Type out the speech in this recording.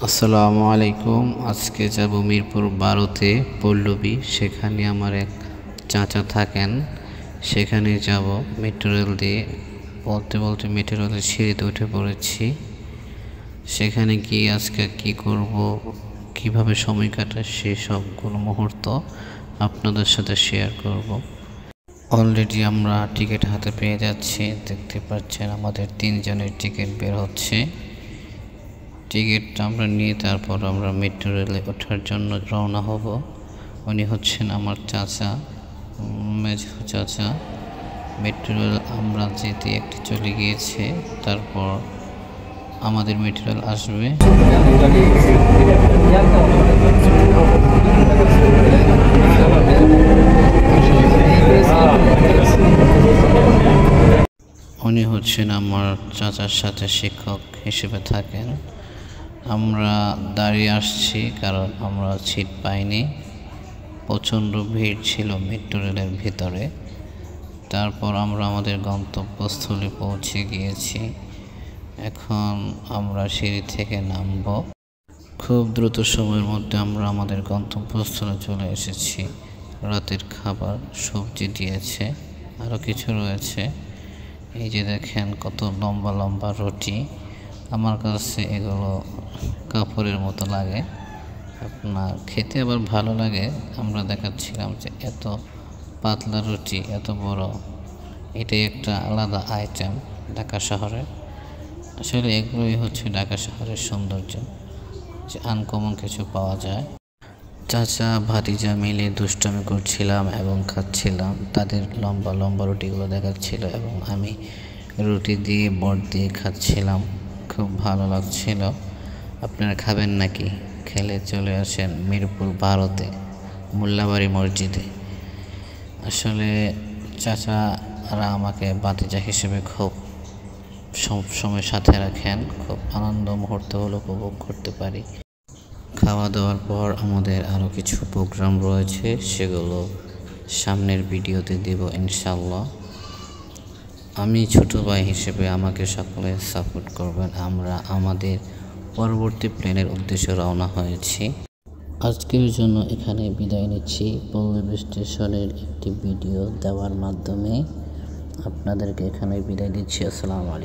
আসসালামু আলাইকুম। আজকে যাব মিরপুর 12-তে পল্লবী। সেখানে আমার এক চাচা থাকেন, সেখানে যাব। মেট্রো রেল দিয়ে বলতে বলতে মেট্রো রেলের সিঁড়িতে উঠে পড়েছি। সেখানে গিয়ে আজকে কি করব, কিভাবে সময় কাটায়, সেই সবগুলো মুহূর্ত আপনাদের সাথে শেয়ার করব। অলরেডি আমরা টিকিট হাতে পেয়ে যাচ্ছি, দেখতে পাচ্ছেন আমাদের 3 জনের টিকিট বের হচ্ছে। টিকিটটা আমরা নিয়ে তারপর আমরা মেট্রো রেলে ওঠার জন্য রওনা হব। উনি হচ্ছেন আমার চাচা, মেজো চাচা। মেট্রো রেল আমরা যেতে একটি চলে গিয়েছে, তারপর আমাদের মেট্রো রেল আসবে। উনি হচ্ছেন আমার চাচার সাথে শিক্ষক হিসেবে থাকেন। আমরা দাঁড়িয়ে আসছি কারণ আমরা সিট পাইনি, প্রচণ্ড ভিড় ছিল মেট্রো রেলের ভিতরে। তারপর আমরা আমাদের গন্তব্যস্থলে পৌঁছে গিয়েছি। এখন আমরা সিঁড়ি থেকে নামব। খুব দ্রুত সময়ের মধ্যে আমরা আমাদের গন্তব্যস্থলে চলে এসেছি। রাতের খাবার সবজি দিয়েছে, আরও কিছু রয়েছে। এই যে দেখেন কত লম্বা লম্বা রুটি। আমার কাছে এগুলো কাপড়ের মতো লাগে, আপনার খেতে আবার ভালো লাগে। আমরা দেখাচ্ছিলাম যে এত পাতলা রুটি, এত বড়, এটাই একটা আলাদা আইটেম ঢাকা শহরে। আসলে এগুলোই হচ্ছে ঢাকা শহরের সৌন্দর্য, যে আনকমন কিছু পাওয়া যায়। চাচা ভাতিজা মিলে দুষ্টামি করছিলাম এবং খাচ্ছিলাম। তাদের লম্বা লম্বা রুটিগুলো দেখাচ্ছিল এবং আমি রুটি দিয়ে বট দিয়ে খাচ্ছিলাম। খুব ভালো লাগছিল। আপনারা খাবেন নাকি? খেলে চলে আসেন মিরপুর 12-তে মোল্লাবাড়ি মসজিদে। আসলে চাচারা আমাকে ভাতিজা হিসেবে খুব সবসময় সাথে রাখেন। খুব আনন্দ মুহূর্তগুলো উপভোগ করতে পারি। খাওয়া দাওয়ার পর আমাদের আরও কিছু প্রোগ্রাম রয়েছে, সেগুলো সামনের ভিডিওতে দেব ইনশাল্লাহ। আমি ছোট ভাই হিসেবে আমাকে সকলে সাপোর্ট করবেন। আমরা আমাদের পরবর্তী প্ল্যানের উদ্দেশ্যে রওনা হয়েছি। আজকের জন্য এখানে বিদায় নিচ্ছি। পল্লবী স্টেশনের একটি ভিডিও দেওয়ার মাধ্যমে আপনাদেরকে এখানে বিদায় দিচ্ছি। আসসালামু আলাইকুম।